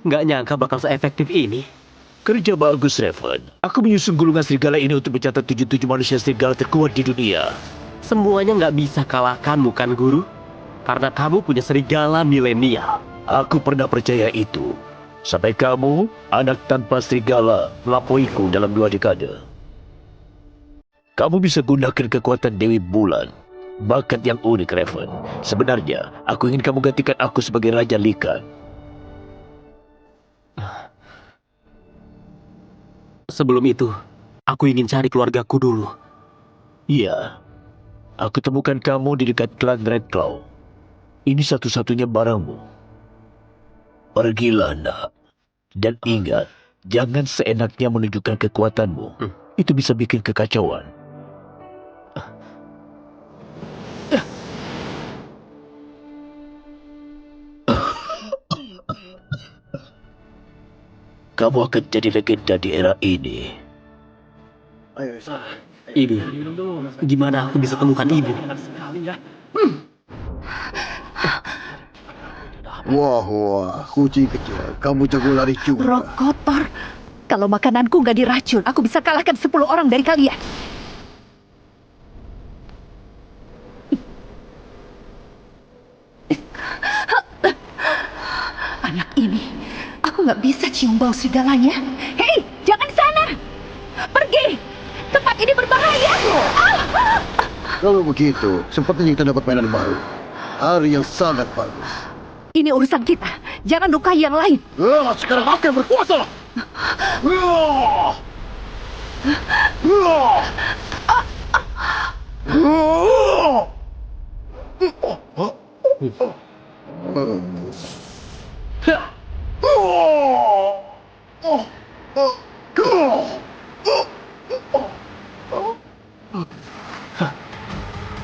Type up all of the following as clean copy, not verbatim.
Nggak nyangka bakal seefektif ini. Kerja bagus, Revan. Aku menyusun gulungan serigala ini untuk mencatat 77 manusia serigala terkuat di dunia. Semuanya nggak bisa kalahkanmu kan, Guru? Karena kamu punya serigala milenial. Aku pernah percaya itu. Sampai kamu, anak tanpa serigala, melampauiku dalam 2 dekade. Kamu bisa gunakan kekuatan Dewi Bulan. Bakat yang unik, Revan. Sebenarnya, aku ingin kamu gantikan aku sebagai Raja Likan. Sebelum itu, aku ingin cari keluargaku dulu. Iya, aku temukan kamu di dekat klan Red Claw. Ini satu-satunya barangmu. Pergilah, nak. Dan ingat, jangan seenaknya menunjukkan kekuatanmu. Itu bisa bikin kekacauan. Kamu akan jadi legenda di era ini. Ibu, gimana aku bisa temukan ibu? Wah, kucing kecil. Kamu jago lari juga. Rok kotor. Kalau makananku nggak diracun, aku bisa kalahkan 10 orang dari kalian. Anak ini, aku nggak bisa cium bau segalanya. Hei, jangan di sana. Pergi. Tempat ini berbahaya. Kalau begitu, sempatnya kita dapat mainan baru. Hari yang sangat bagus. Ini urusan kita. Jangan lukai yang lain. Sekarang aku yang berkuasa.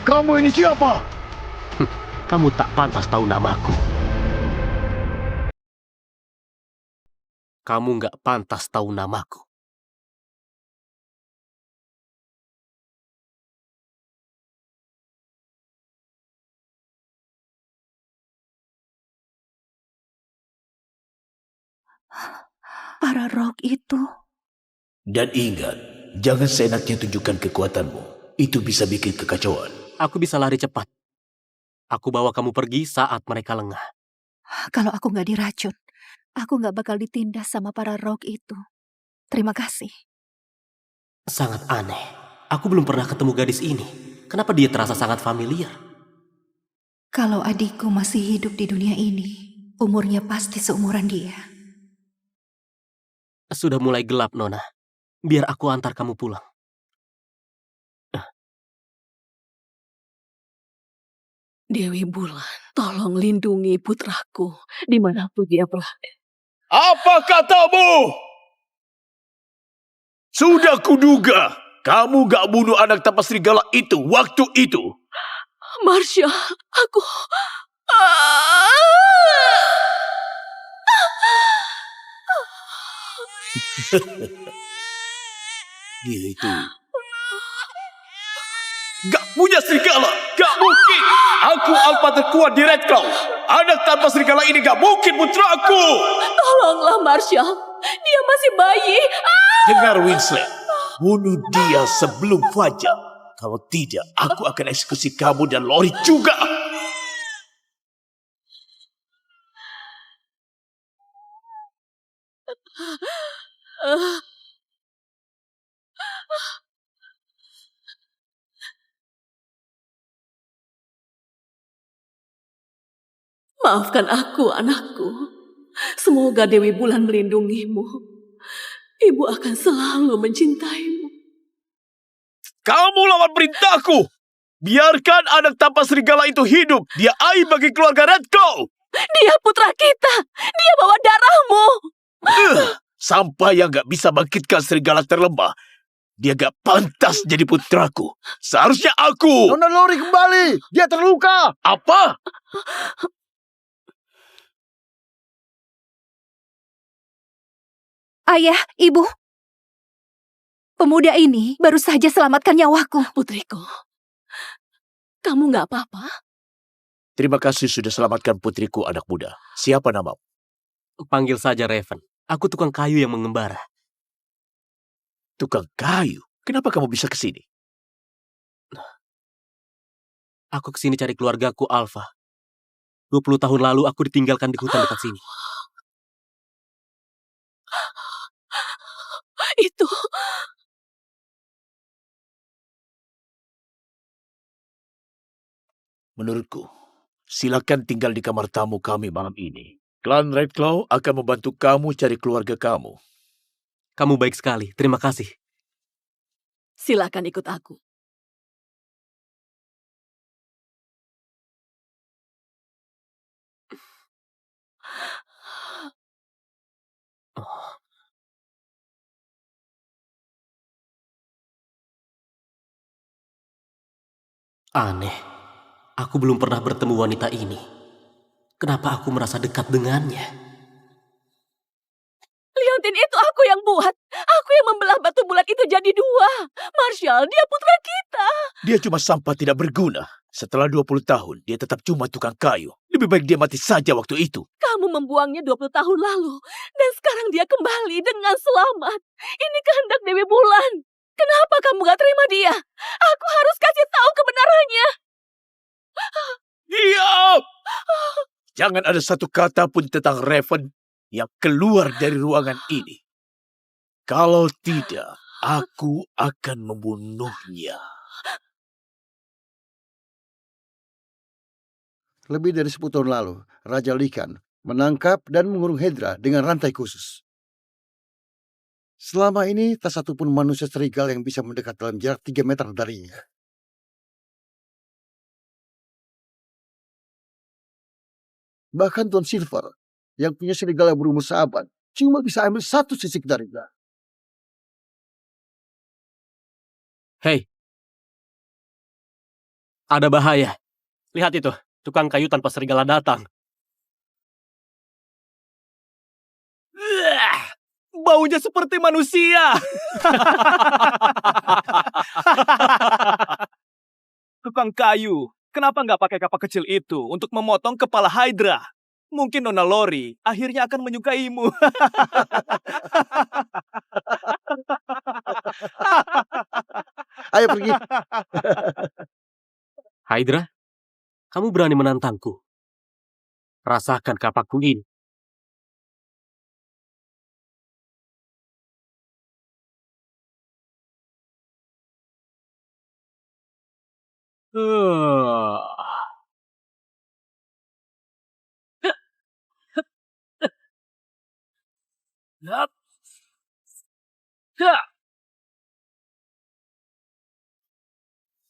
Kamu ini siapa? Kamu tak pantas tahu namaku. Kamu nggak pantas tahu namaku. Para rock itu. Dan ingat, jangan seenaknya tunjukkan kekuatanmu. Itu bisa bikin kekacauan. Aku bisa lari cepat. Aku bawa kamu pergi saat mereka lengah. Kalau aku nggak diracun, aku nggak bakal ditindas sama para rock itu. Terima kasih. Sangat aneh. Aku belum pernah ketemu gadis ini. Kenapa dia terasa sangat familiar? Kalau adikku masih hidup di dunia ini, umurnya pasti seumuran dia. Sudah mulai gelap, Nona. Biar aku antar kamu pulang. Dewi Bulan, tolong lindungi putraku dimanapun dia berada. Apa katamu? Sudah kuduga, kamu gak bunuh anak tanpa serigala itu waktu itu. Marsha, aku... Dia itu gak punya serigala. Gak mungkin. Aku alpha terkuat di Red Claw. Anak tanpa serigala ini gak mungkin putraku. Tolonglah Marsha, dia masih bayi. Dengar Winslet, bunuh dia sebelum fajar. Kalau tidak, aku akan eksekusi kamu dan Lori juga. Maafkan aku, anakku. Semoga Dewi Bulan melindungimu. Ibu akan selalu mencintaimu. Kamu lawan perintahku. Biarkan anak tanpa serigala itu hidup. Dia aib bagi keluarga Red Claw. Dia putra kita. Dia bawa darahmu. Sampah yang gak bisa bangkitkan serigala terlembah. Dia gak pantas jadi putraku. Seharusnya aku. Nona Lori kembali. Dia terluka. Apa? Ayah, ibu. Pemuda ini baru saja selamatkan nyawaku. Putriku, kamu nggak apa-apa? Terima kasih sudah selamatkan putriku, anak muda. Siapa namamu? Panggil saja Raven. Aku tukang kayu yang mengembara. Tukang kayu. Kenapa kamu bisa ke sini? Aku kesini cari keluargaku, Alpha. 20 tahun lalu aku ditinggalkan di hutan dekat sini. Itu Menurutku, silakan tinggal di kamar tamu kami malam ini. Klan Redclaw akan membantu kamu cari keluarga kamu. Kamu baik sekali. Terima kasih. silakan ikut aku. Oh, aneh. Aku belum pernah bertemu wanita ini. Kenapa aku merasa dekat dengannya? Liontin itu aku yang buat. Aku yang membelah batu bulat itu jadi dua. Marshall, dia putra kita. Dia cuma sampah tidak berguna. Setelah 20 tahun, dia tetap cuma tukang kayu. Lebih baik dia mati saja waktu itu. Kamu membuangnya 20 tahun lalu. Dan sekarang dia kembali dengan selamat. Ini kehendak Dewi Bulan. Kenapa kamu gak terima dia? Aku harus kasih tahu kebenarannya. Diam! Jangan ada satu kata pun tentang Raven yang keluar dari ruangan ini. Kalau tidak, aku akan membunuhnya. Lebih dari 10 tahun lalu, Raja Likan menangkap dan mengurung Hydra dengan rantai khusus. Selama ini, tak satu pun manusia serigala yang bisa mendekat dalam jarak 3 meter darinya. Bahkan Tuan Silver, yang punya serigala berumur sahabat, cuma bisa ambil satu sisik darinya. Hei, ada bahaya. Lihat itu, tukang kayu tanpa serigala datang. Baunya seperti manusia. Tukang kayu, kenapa nggak pakai kapak kecil itu untuk memotong kepala Hydra? Mungkin Nona Lori akhirnya akan menyukaimu. Ayo pergi. Hydra, kamu berani menantangku? Rasakan kapakku ini.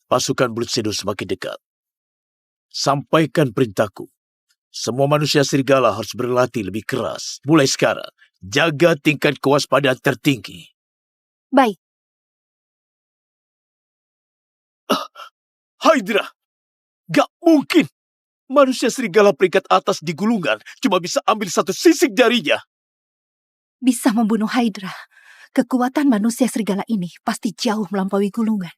Pasukan Blood Shadow semakin dekat. Sampaikan perintahku. Semua manusia serigala harus berlatih lebih keras. Mulai sekarang, jaga tingkat kewaspadaan tertinggi. Baik, Hydra! Gak mungkin! Manusia serigala peringkat atas di gulungan cuma bisa ambil satu sisik darinya. bisa membunuh Hydra. Kekuatan manusia serigala ini pasti jauh melampaui gulungan.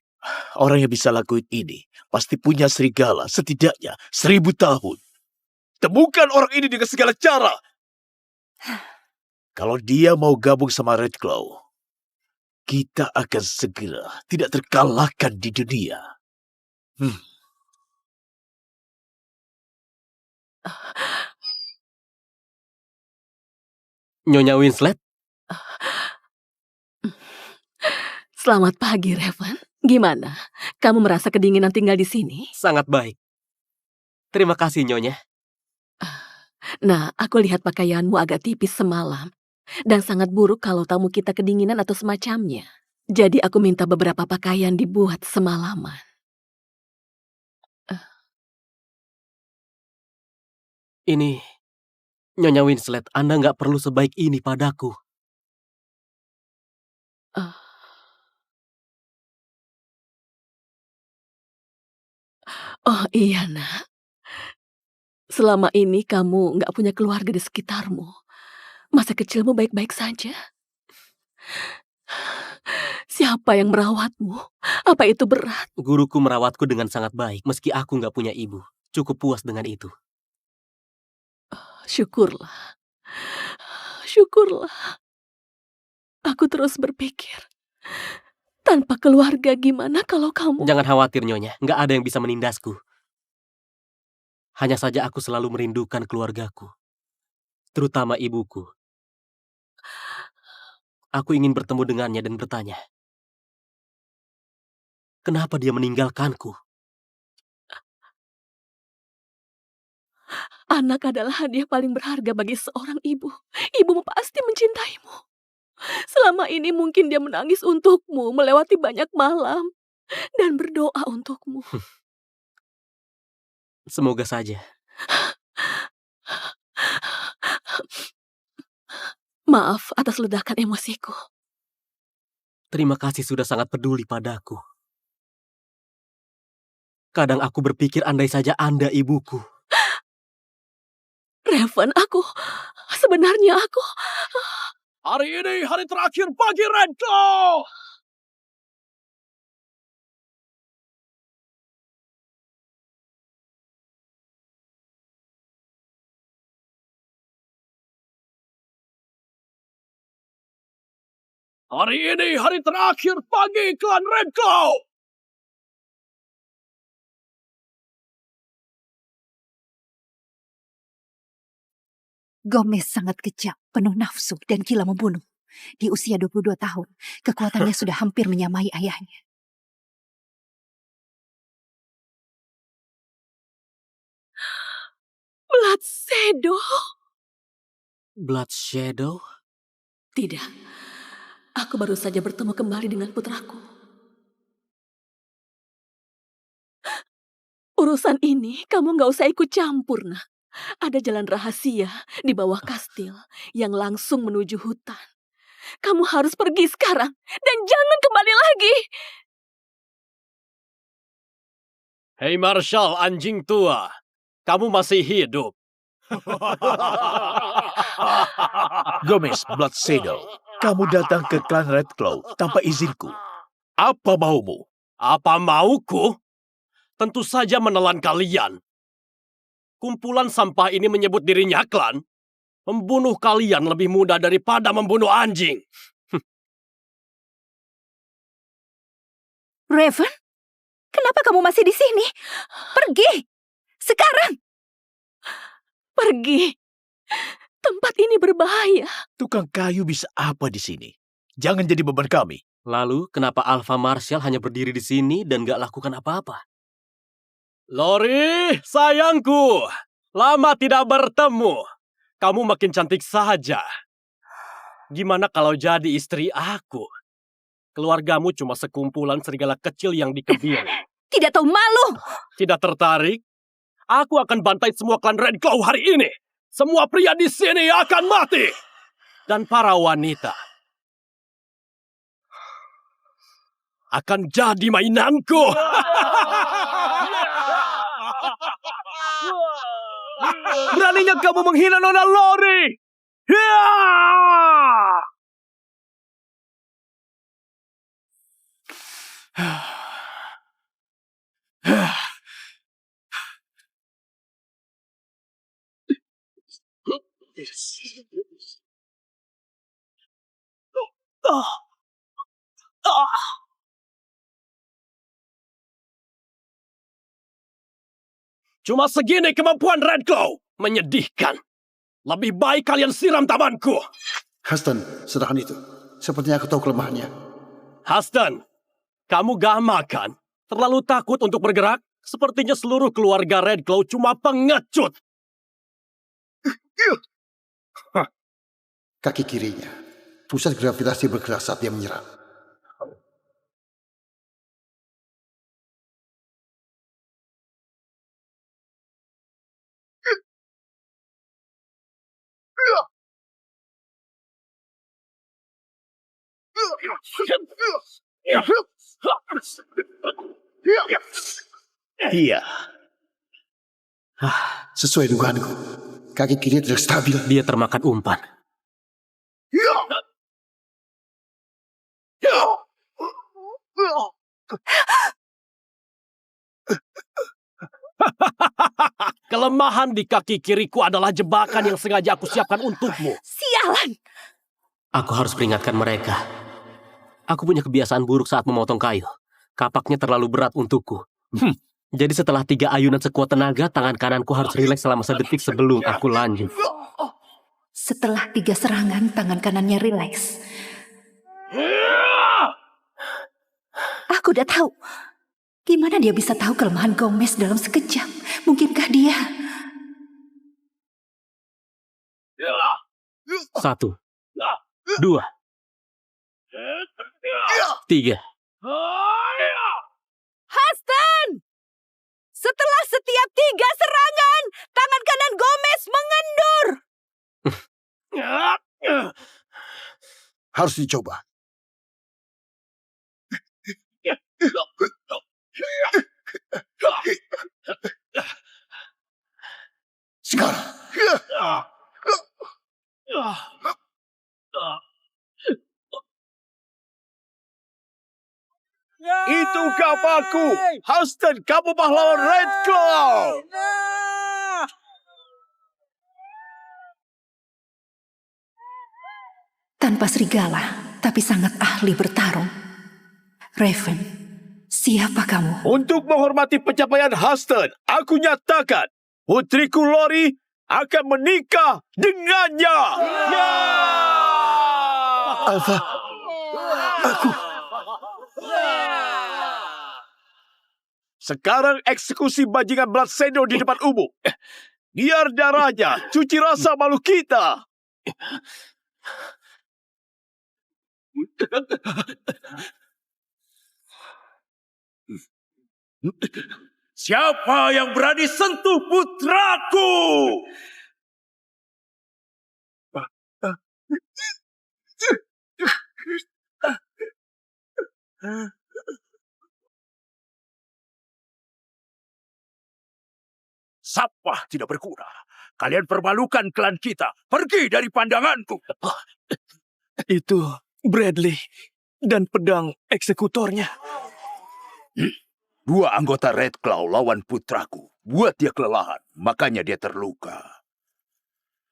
Orang yang bisa lakuin ini pasti punya serigala setidaknya 1000 tahun. Temukan orang ini dengan segala cara. Kalau dia mau gabung sama Redclaw, kita akan segera tidak terkalahkan di dunia. Nyonya Winslet, Selamat pagi, Raven. Gimana? Kamu merasa kedinginan tinggal di sini? sangat baik. Terima kasih, Nyonya. Nah, aku lihat pakaianmu agak tipis semalam. Dan sangat buruk kalau tamu kita kedinginan atau semacamnya. Jadi aku minta beberapa pakaian dibuat semalaman. Ini, Nyonya Winslet, Anda nggak perlu sebaik ini padaku. Oh iya, nak. Selama ini kamu nggak punya keluarga di sekitarmu. Masa kecilmu baik-baik saja. Siapa yang merawatmu? Apa itu berat? Guruku merawatku dengan sangat baik meski aku nggak punya ibu. Cukup puas dengan itu. Syukurlah. Syukurlah. Aku terus berpikir, tanpa keluarga gimana kalau kamu... Jangan khawatir, Nyonya. Nggak ada yang bisa menindasku. Hanya saja aku selalu merindukan keluargaku. Terutama ibuku. Aku ingin bertemu dengannya dan bertanya, kenapa dia meninggalkanku? Anak adalah hadiah paling berharga bagi seorang ibu. Ibumu pasti mencintaimu. Selama ini mungkin dia menangis untukmu, melewati banyak malam, dan berdoa untukmu. Semoga saja. Maaf atas ledakan emosiku. Terima kasih sudah sangat peduli padaku. Kadang aku berpikir andai saja Anda ibuku. Revan, sebenarnya aku... Hari ini hari terakhir bagi Red Claw! Hari ini hari terakhir bagi klan Red Claw! Gomez sangat kejam, penuh nafsu, dan gila membunuh. Di usia 22 tahun, kekuatannya sudah hampir menyamai ayahnya. Blood Shadow? Blood Shadow? Tidak. Aku baru saja bertemu kembali dengan putraku. Urusan ini kamu nggak usah ikut campur, nah. Ada jalan rahasia di bawah kastil yang langsung menuju hutan. Kamu harus pergi sekarang dan jangan kembali lagi. Hei Marshal anjing tua, kamu masih hidup. Gomez Blood Shadow, kamu datang ke klan Red Claw tanpa izinku. Apa maumu? Apa mauku? Tentu saja menelan kalian. Kumpulan sampah ini menyebut dirinya klan. Membunuh kalian lebih mudah daripada membunuh anjing. Raven, kenapa kamu masih di sini? Pergi! Sekarang! Pergi. Tempat ini berbahaya. Tukang kayu bisa apa di sini? Jangan jadi beban kami. Lalu, kenapa Alpha Marshall hanya berdiri di sini dan gak lakukan apa-apa? Lori, sayangku. Lama tidak bertemu. Kamu makin cantik saja. Gimana kalau jadi istri aku? Keluargamu cuma sekumpulan serigala kecil yang dikebiri. Tidak tahu malu! Tidak tertarik? Aku akan bantai semua klan Red Claw hari ini. Semua pria di sini akan mati. Dan para wanita akan jadi mainanku. Beraninya kamu menghina Nona Lori. Cuma segini kemampuan Red Claw. Menyedihkan. Lebih baik kalian siram tamanku. Huston, serahkan itu. Sepertinya aku tahu kelemahannya. Huston, kamu gak makan? Terlalu takut untuk bergerak? Sepertinya seluruh keluarga Red Claw cuma pengecut. Kaki kirinya. Pusat gravitasi bergerak saat dia menyerang. Iya. Sesuai dugaanku. Kaki kiri tidak stabil. Dia termakan umpan. Kelemahan di kaki kiriku adalah jebakan yang sengaja aku siapkan untukmu. Sialan! Aku harus peringatkan mereka. Aku punya kebiasaan buruk saat memotong kayu. Kapaknya terlalu berat untukku. Jadi setelah 3 ayunan sekuat tenaga, tangan kananku harus rileks selama sedetik sebelum aku lanjut. Setelah 3 serangan, tangan kanannya rileks. Aku udah tahu. Gimana dia bisa tahu kelemahan Gomez dalam sekejap? Mungkinkah dia... 1, 2, 3. Huston! Setelah setiap 3 serangan, tangan kanan Gomez mengendur. Harus dicoba. Sekarang. Itu kapalku. Houston, kamu pahlawan Red Claw. Tanpa serigala, tapi sangat ahli bertarung. Raven, siapa kamu? Untuk menghormati pencapaian Houston, aku nyatakan putriku Lori akan menikah dengannya. Alpha. Aku. Sekarang eksekusi bajingan Blood Shadow di depan umum. Biar darahnya cuci rasa malu kita. Siapa yang berani sentuh putraku? Sampah tidak berguna. Kalian permalukan klan kita. Pergi dari pandanganku. Itu Bradley dan pedang eksekutornya. 2 anggota Red Claw lawan putraku. Buat dia kelelahan, makanya dia terluka.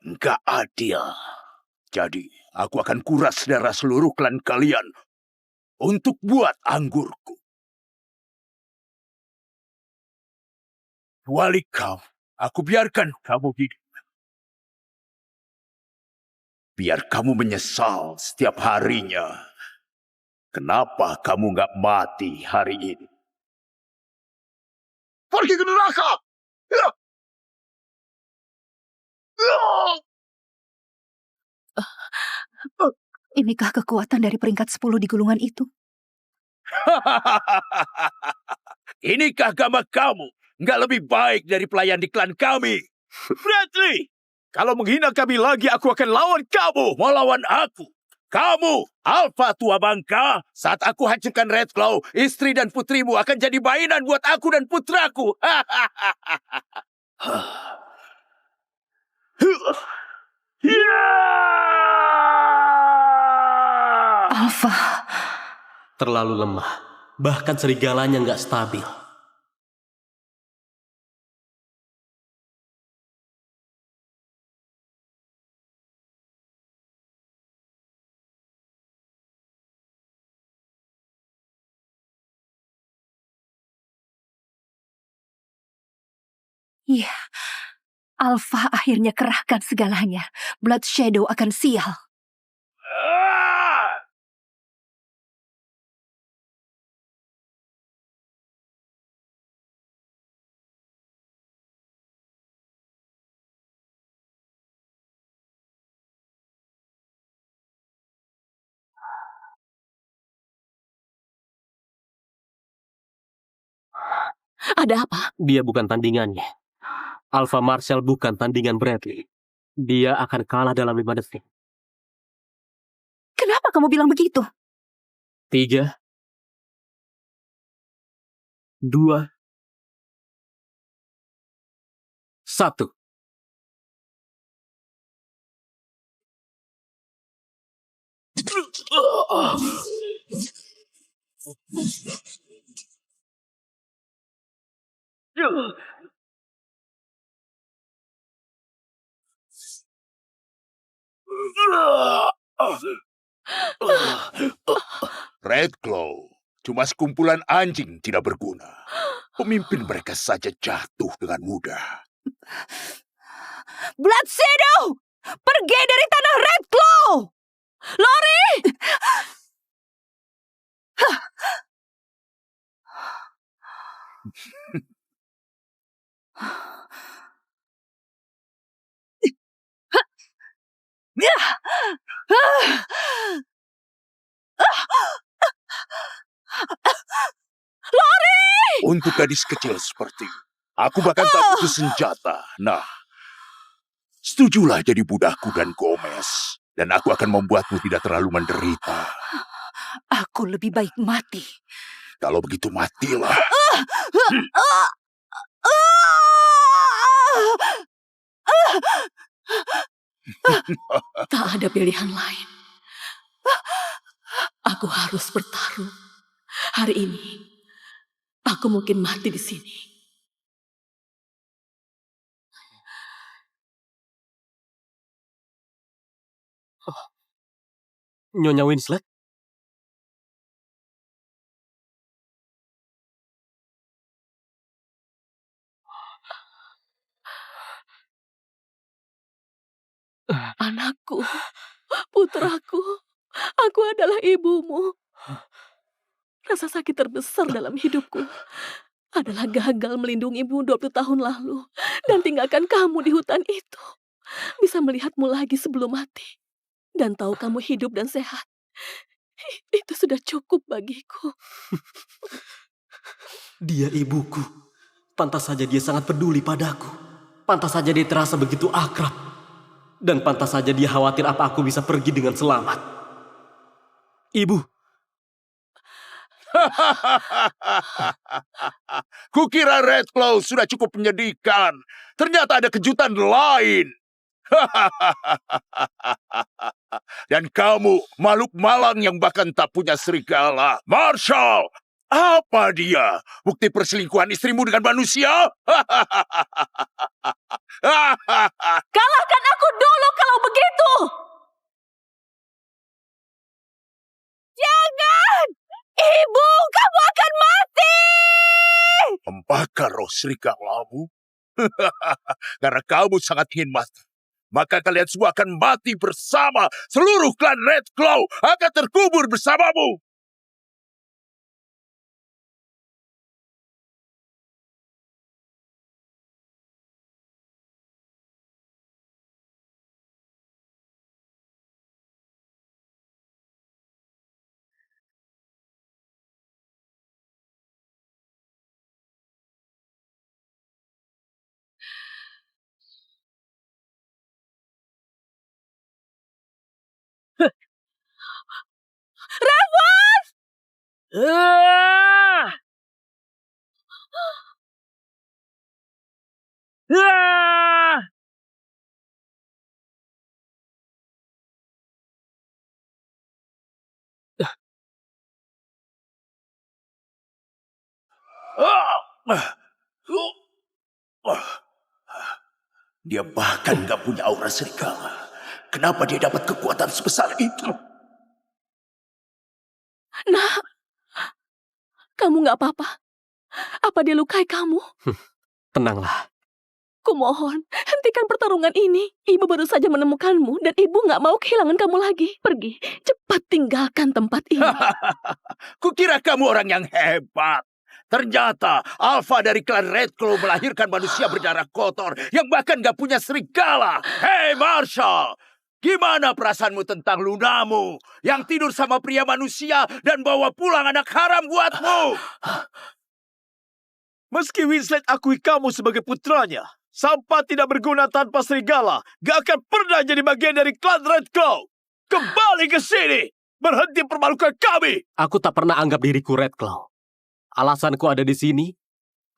Enggak adil. Jadi, aku akan kuras darah seluruh klan kalian untuk buat anggurku. Kecuali kau, aku biarkan kamu hidup. Biar kamu menyesal setiap harinya. Kenapa kamu nggak mati hari ini? Pergi ke neraka. Inikah kekuatan dari peringkat 10 di gulungan itu? Inikah gambar kamu? Nggak lebih baik dari pelayan di klan kami. Bradley, kalau menghina kami lagi, aku akan lawan kamu. Mau lawan aku? Kamu, Alpha tua bangka. Saat aku hancurkan Red Claw, istri dan putrimu akan jadi mainan buat aku dan putraku. Alpha, Terlalu lemah. Bahkan serigalanya nggak stabil. iya. Alpha akhirnya kerahkan segalanya. Blood Shadow akan sial. Ada apa? Dia bukan tandingannya. Alpha Marshall bukan tandingan Bradley. Dia akan kalah dalam 5 detik. Kenapa kamu bilang begitu? 3, 2, 1. Red Claw, cuma sekumpulan anjing tidak berguna. Pemimpin mereka saja jatuh dengan mudah. Blood Shadow! Pergi dari tanah Red Claw! Lori! Untuk gadis kecil seperti aku bahkan tak butuh senjata. Nah, setujulah jadi budakku dan Gomez. Dan aku akan membuatmu tidak terlalu menderita. Aku lebih baik mati. Kalau begitu matilah. Tak ada pilihan lain. Aku harus bertarung. Hari ini, aku mungkin mati di sini. Nyonya Winslet? Anakku, putraku, aku adalah ibumu. Rasa sakit terbesar dalam hidupku adalah gagal melindungimu 20 tahun lalu dan tinggalkan kamu di hutan itu. Bisa melihatmu lagi sebelum mati dan tahu kamu hidup dan sehat. Itu sudah cukup bagiku. Dia ibuku. Pantas saja dia sangat peduli padaku. Pantas saja dia terasa begitu akrab. Dan pantas saja dia khawatir apa aku bisa pergi dengan selamat. Ibu, Kukira Red Claw sudah cukup menyedihkan. Ternyata ada kejutan lain. Dan kamu, makhluk malang yang bahkan tak punya serigala. Marshall, apa dia? Bukti perselingkuhan istrimu dengan manusia? kalahkan aku dulu kalau begitu. Jangan! Ibu, kamu akan mati! Membakar roh serigalamu? Karena kamu sangat ingin mati. Maka kalian semua akan mati bersama. Seluruh klan Red Claw akan terkubur bersamamu. Dia bahkan gak punya aura serigala. Kenapa dia dapat kekuatan sebesar itu? Nak, kamu nggak apa-apa? Apa dia lukai kamu? tenanglah. Kumohon, hentikan pertarungan ini. Ibu baru saja menemukanmu dan ibu nggak mau kehilangan kamu lagi. Pergi, cepat tinggalkan tempat ini. Kukira kamu orang yang hebat. Ternyata Alpha dari klan Red Claw melahirkan manusia berdarah kotor yang bahkan gak punya serigala. Hei Marshall, gimana perasaanmu tentang lunamu yang tidur sama pria manusia dan bawa pulang anak haram buatmu? Meski Winslet akui kamu sebagai putranya, sampah tidak berguna tanpa serigala gak akan pernah jadi bagian dari klan Red Claw. Kembali ke sini, berhenti permalukan kami. Aku tak pernah anggap diriku Red Claw. Alasanku ada di sini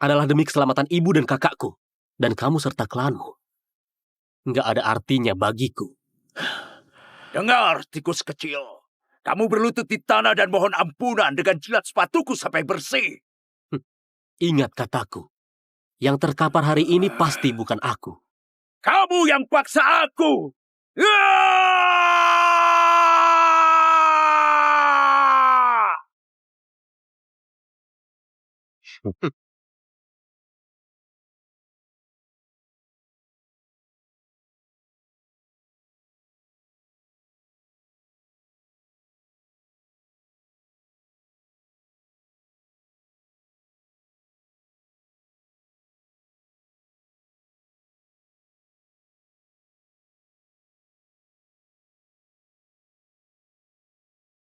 adalah demi keselamatan ibu dan kakakku. dan kamu serta klanmu nggak ada artinya bagiku. Dengar, tikus kecil. Kamu berlutut di tanah dan mohon ampunan dengan jilat sepatuku sampai bersih. Ingat kataku, yang terkapar hari ini pasti bukan aku. Kamu yang paksa aku.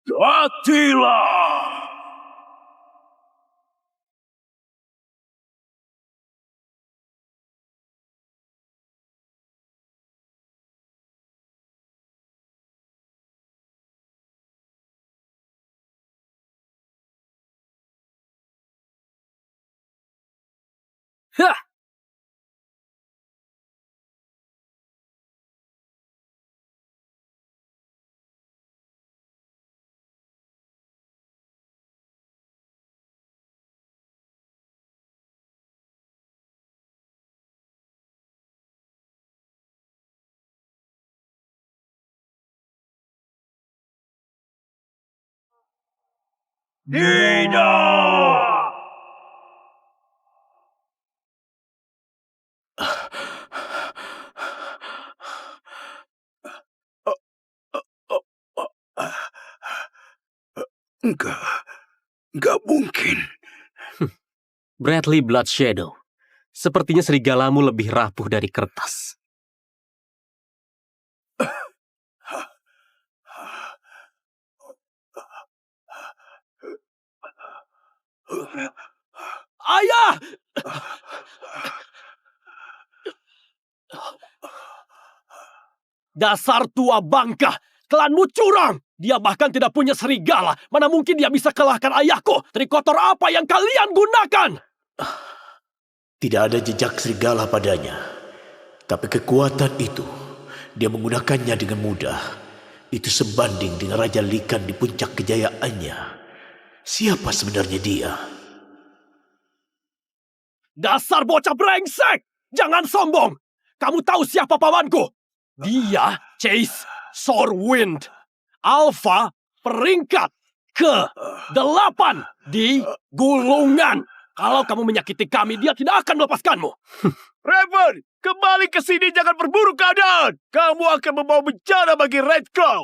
Matilah! Hah! Tidak! Enggak mungkin. Bradley Blood Shadow, sepertinya serigalamu lebih rapuh dari kertas. Ayah! Dasar tua bangka! Klanmu curang! Dia bahkan tidak punya serigala. Mana mungkin dia bisa kalahkan ayahku? Trikotor apa yang kalian gunakan? Tidak ada jejak serigala padanya. Tapi kekuatan itu, dia menggunakannya dengan mudah. Itu sebanding dengan Raja Likan di puncak kejayaannya. Siapa sebenarnya dia? Dasar bocah brengsek! Jangan sombong! Kamu tahu siapa pamanku? Dia Chase Sorwind. Alpha peringkat ke-8 di gulungan. Kalau kamu menyakiti kami, dia tidak akan melepaskanmu. Raven, kembali ke sini, jangan berburu keadaan. Kamu akan membawa bencana bagi Red Claw.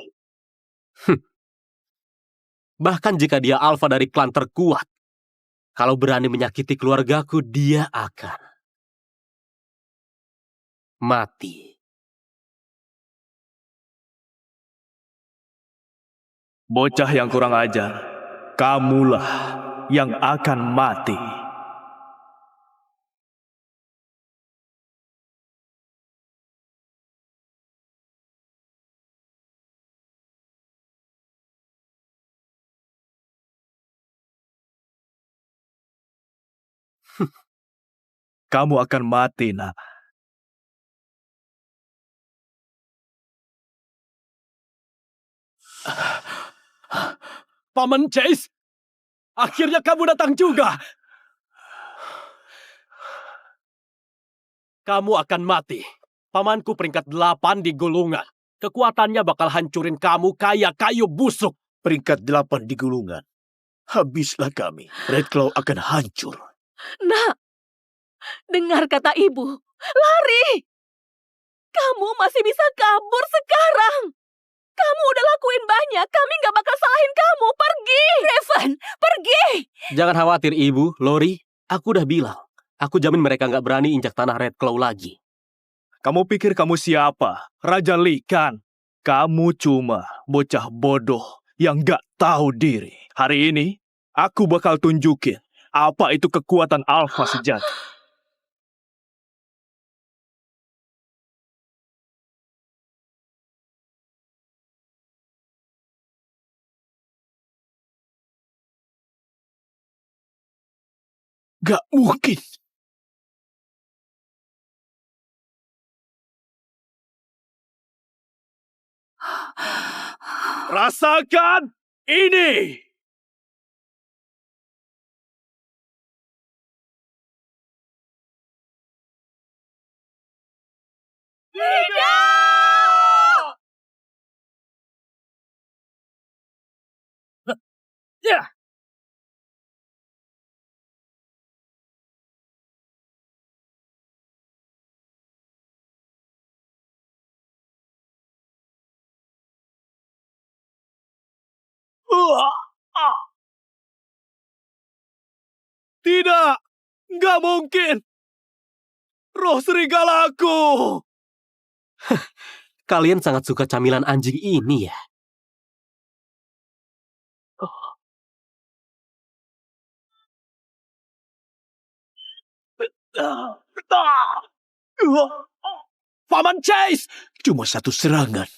Bahkan jika dia alfa dari klan terkuat, kalau berani menyakiti keluargaku, dia akan mati. Bocah yang kurang ajar, kamulah yang akan mati. Kamu akan mati, nak. Paman Chase, akhirnya kamu datang juga. Kamu akan mati. Pamanku peringkat 8 di gulungan. Kekuatannya bakal hancurin kamu kayak kayu busuk. Peringkat 8 di gulungan. Habislah kami. Red Claw akan hancur. Nak, dengar kata ibu. Lari! Kamu masih bisa kabur sekarang. Kamu udah lakuin banyak. Kami gak bakal salahin kamu. Pergi! Raven, pergi! Jangan khawatir, Ibu, Lori. Aku udah bilang. Aku jamin mereka nggak berani injak tanah Red Claw lagi. Kamu pikir kamu siapa? Raja Likan. Kamu cuma bocah bodoh yang gak tahu diri. Hari ini, aku bakal tunjukin apa itu kekuatan alfa sejati. Gak mungkin. Rasakan ini! Ya. Tidak! Nggak mungkin! Roh serigalaku! Kalian sangat suka camilan anjing ini ya? Paman Chase! Cuma satu serangan.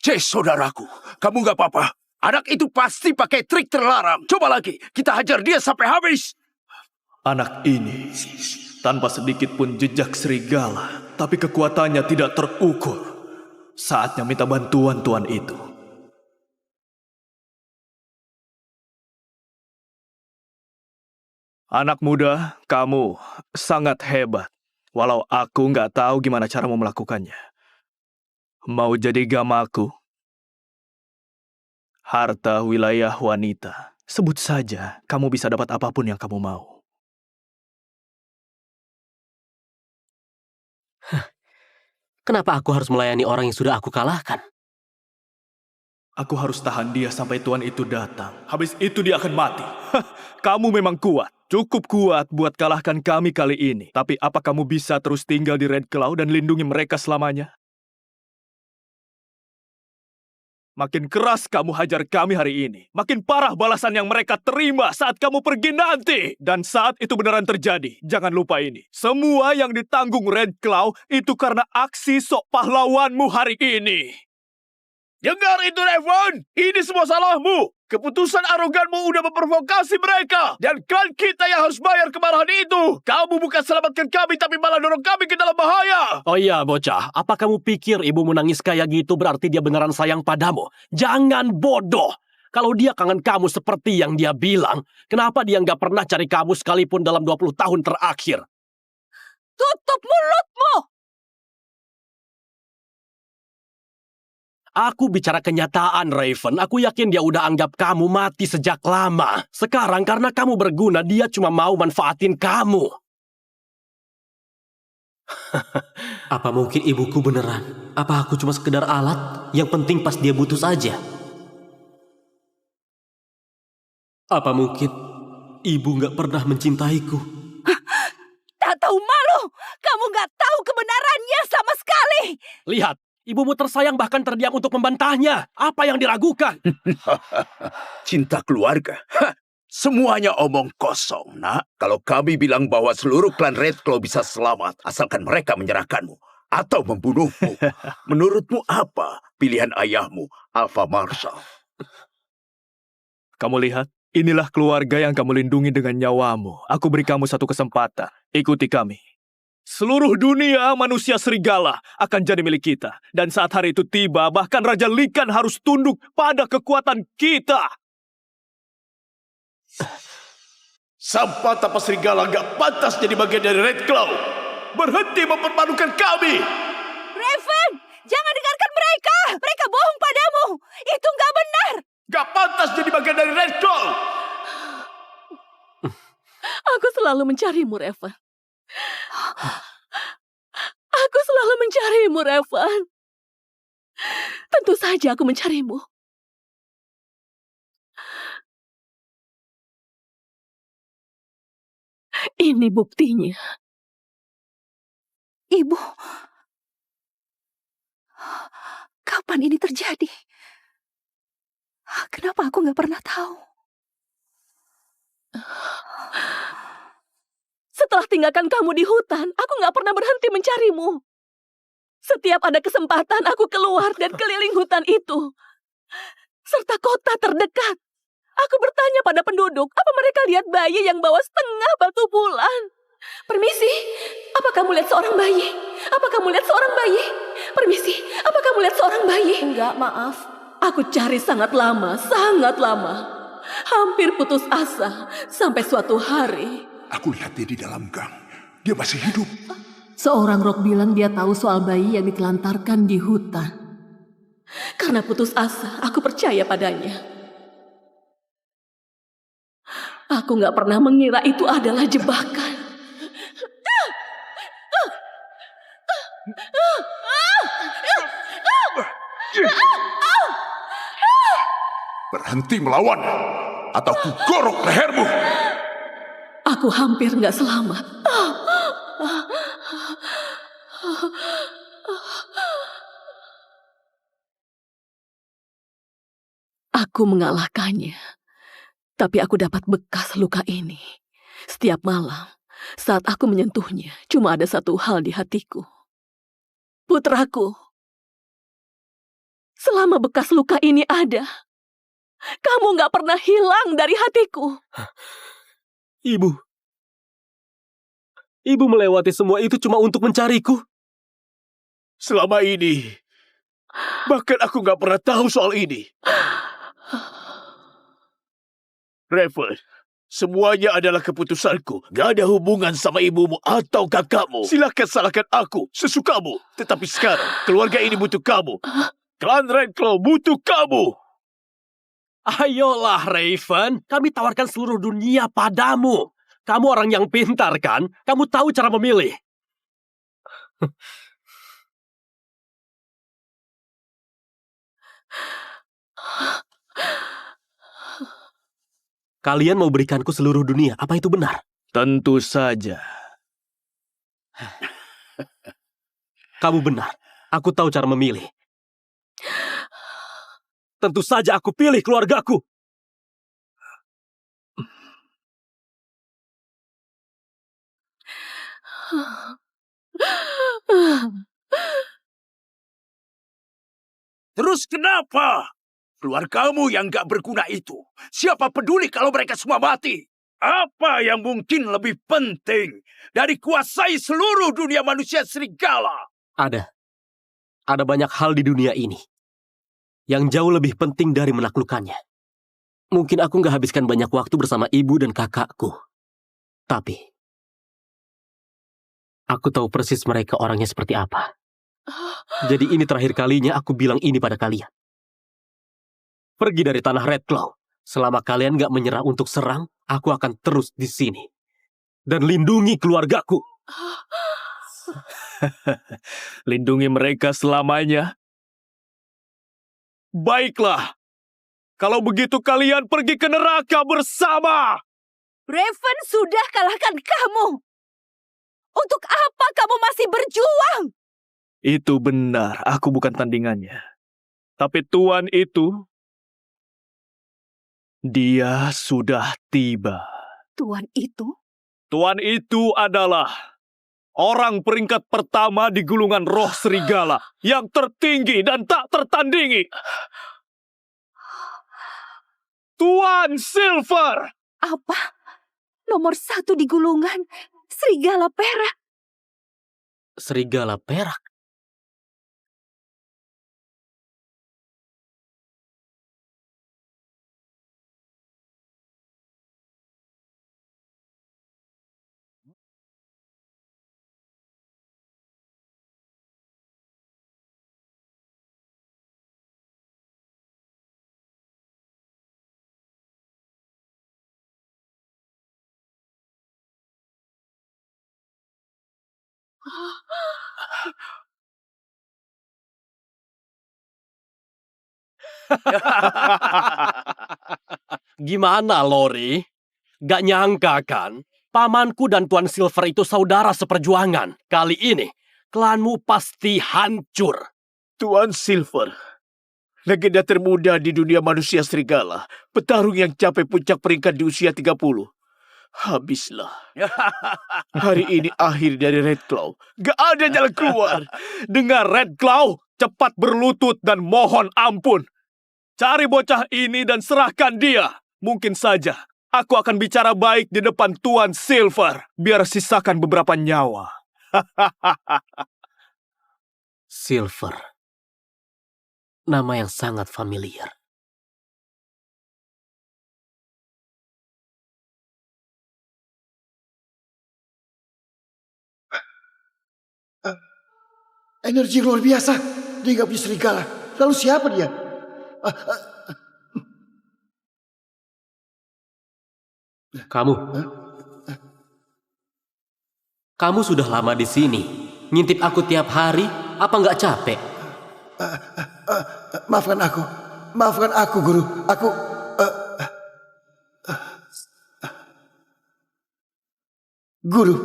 Chase, saudaraku, kamu nggak apa-apa. Anak itu pasti pakai trik terlarang. Coba lagi, kita hajar dia sampai habis. Anak ini tanpa sedikit pun jejak serigala, tapi kekuatannya tidak terukur. Saatnya minta bantuan tuan itu. Anak muda, kamu sangat hebat. Walau aku nggak tahu gimana cara melakukannya. Mau jadi gamaku? Harta wilayah wanita. Sebut saja, kamu bisa dapat apapun yang kamu mau. Kenapa aku harus melayani orang yang sudah aku kalahkan? Aku harus tahan dia sampai tuan itu datang. Habis itu dia akan mati. Kamu memang kuat. Cukup kuat buat kalahkan kami kali ini. Tapi apa kamu bisa terus tinggal di Red Claw dan lindungi mereka selamanya? Makin keras kamu hajar kami hari ini, makin parah balasan yang mereka terima saat kamu pergi nanti. Dan saat itu beneran terjadi, jangan lupa ini. Semua yang ditanggung Red Claw itu karena aksi sok pahlawanmu hari ini. Dengar itu, Raven. Ini semua salahmu. Keputusan aroganmu udah memprovokasi mereka. Dan kan kita yang harus bayar kemarahan itu. Kamu bukan selamatkan kami, tapi malah dorong kami ke dalam bahaya. Oh iya, bocah. Apa kamu pikir ibu menangis kayak gitu berarti dia beneran sayang padamu? Jangan bodoh. Kalau dia kangen kamu seperti yang dia bilang, kenapa dia nggak pernah cari kamu sekalipun dalam 20 tahun terakhir? Tutup mulutmu! Aku bicara kenyataan, Raven. Aku yakin dia udah anggap kamu mati sejak lama. Sekarang karena kamu berguna, dia cuma mau manfaatin kamu. Apa mungkin ibuku beneran? Apa aku cuma sekedar alat? Yang penting pas dia butuh saja. Apa mungkin ibu nggak pernah mencintaiku? Tak tahu malu! Kamu nggak tahu kebenarannya sama sekali! Lihat, ibumu tersayang bahkan terdiam untuk membantahnya. Apa yang diragukan? Cinta keluarga. Hah, semuanya omong kosong, nak. Kalau kami bilang bahwa seluruh klan Red Claw bisa selamat, asalkan mereka menyerahkanmu atau membunuhmu. Menurutmu apa pilihan ayahmu, Alpha Marshal? Kamu lihat, inilah keluarga yang kamu lindungi dengan nyawamu. Aku beri kamu satu kesempatan. Ikuti kami. Seluruh dunia manusia serigala akan jadi milik kita. Dan saat hari itu tiba, bahkan Raja Likan harus tunduk pada kekuatan kita. Sampah tanpa serigala gak pantas jadi bagian dari Red Claw. Berhenti mempermalukan kami. Raven! Jangan dengarkan mereka! Mereka bohong padamu! Itu nggak benar! Gak pantas jadi bagian dari Red Claw. Aku selalu mencarimu, Raven. Aku selalu mencarimu, Raven. Tentu saja aku mencarimu. Ini buktinya. Ibu, kapan ini terjadi? Kenapa aku nggak pernah tahu? Setelah tinggalkan kamu di hutan, aku nggak pernah berhenti mencarimu. Setiap ada kesempatan, aku keluar dan keliling hutan itu. Serta kota terdekat. Aku bertanya pada penduduk, apa mereka lihat bayi yang bawa setengah batu bulan? Permisi, apa kamu lihat seorang bayi? Apa kamu lihat seorang bayi? Permisi, apa kamu lihat seorang bayi? Enggak, maaf. Aku cari sangat lama, sangat lama. Hampir putus asa, sampai suatu hari. Aku lihat dia di dalam gang. Dia masih hidup. Seorang rock bilang dia tahu soal bayi yang ditelantarkan di hutan. Karena putus asa, aku percaya padanya. Aku gak pernah mengira itu adalah jebakan. Berhenti melawan, atau ku gorok lehermu. Aku hampir gak selamat. Aku mengalahkannya. Tapi aku dapat bekas luka ini. Setiap malam, saat aku menyentuhnya, cuma ada satu hal di hatiku. Putraku, selama bekas luka ini ada, kamu gak pernah hilang dari hatiku. Ibu melewati semua itu cuma untuk mencariku. Selama ini, bahkan aku gak pernah tahu soal ini. Raven, semuanya adalah keputusanku. Gak ada hubungan sama ibumu atau kakakmu. Silakan salahkan aku, sesukamu. Tetapi sekarang, keluarga ini butuh kamu. Klan Redclaw butuh kamu. Ayolah, Raven. Kami tawarkan seluruh dunia padamu. Kamu orang yang pintar, kan? Kamu tahu cara memilih. Kalian mau berikanku seluruh dunia, apa itu benar? Tentu saja. Kamu benar. Aku tahu cara memilih. Tentu saja aku pilih keluargaku. Terus kenapa? Keluargamu yang gak berguna itu. Siapa peduli kalau mereka semua mati? Apa yang mungkin lebih penting dari kuasai seluruh dunia manusia serigala? Ada banyak hal di dunia ini yang jauh lebih penting dari menaklukkannya. Mungkin aku gak habiskan banyak waktu bersama ibu dan kakakku. Tapi aku tahu persis mereka orangnya seperti apa. Jadi ini terakhir kalinya aku bilang ini pada kalian. Pergi dari tanah Redclaw. Selama kalian gak menyerah untuk serang, aku akan terus di sini. Dan lindungi keluargaku. Lindungi mereka selamanya. Baiklah. Kalau begitu kalian pergi ke neraka bersama. Raven sudah kalahkan kamu. Untuk apa kamu masih berjuang? Itu benar, aku bukan tandingannya. Tapi Tuan itu, dia sudah tiba. Tuan itu? Tuan itu adalah orang peringkat pertama di gulungan roh serigala yang tertinggi dan tak tertandingi. Tuan Silver! Apa? Nomor 1 di gulungan serigala perak. Serigala perak? Gimana, Lori? Gak nyangka kan? Pamanku dan Tuan Silver itu saudara seperjuangan. Kali ini, klanmu pasti hancur. Tuan Silver, legenda termuda di dunia manusia serigala. Petarung yang capai puncak peringkat di usia 30. Habislah. Hari ini akhir dari Redclaw. Gak ada jalan keluar. Dengar Redclaw, cepat berlutut dan mohon ampun. Cari bocah ini dan serahkan dia. Mungkin saja Aku akan bicara baik di depan Tuan Silver, biar sisakan beberapa nyawa. Silver. Nama yang sangat familiar. Energi luar biasa. Dia nggak punya serigala. Lalu siapa dia? Kamu sudah lama di sini. Ngintip aku tiap hari. Apa nggak capek? Maafkan aku, Guru. Guru,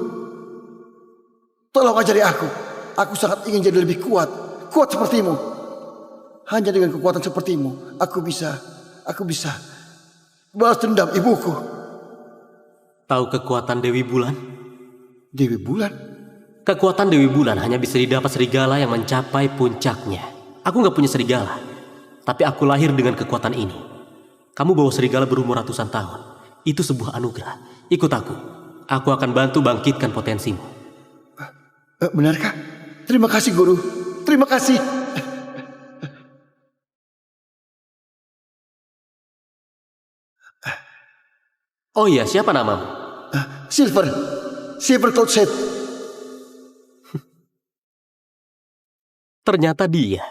tolong ajari aku. Aku sangat ingin jadi lebih kuat sepertimu. Hanya dengan kekuatan sepertimu, aku bisa balas dendam ibuku. Tahu kekuatan Dewi Bulan? Dewi Bulan? Kekuatan Dewi Bulan hanya bisa didapat serigala yang mencapai puncaknya. Aku nggak punya serigala, tapi aku lahir dengan kekuatan ini. Kamu bawa serigala berumur ratusan tahun. Itu sebuah anugerah. Ikut aku. Aku akan bantu bangkitkan potensimu. Benarkah? Terima kasih, Guru. Terima kasih. Oh iya, siapa namamu? Silver Cloudset. Ternyata dia.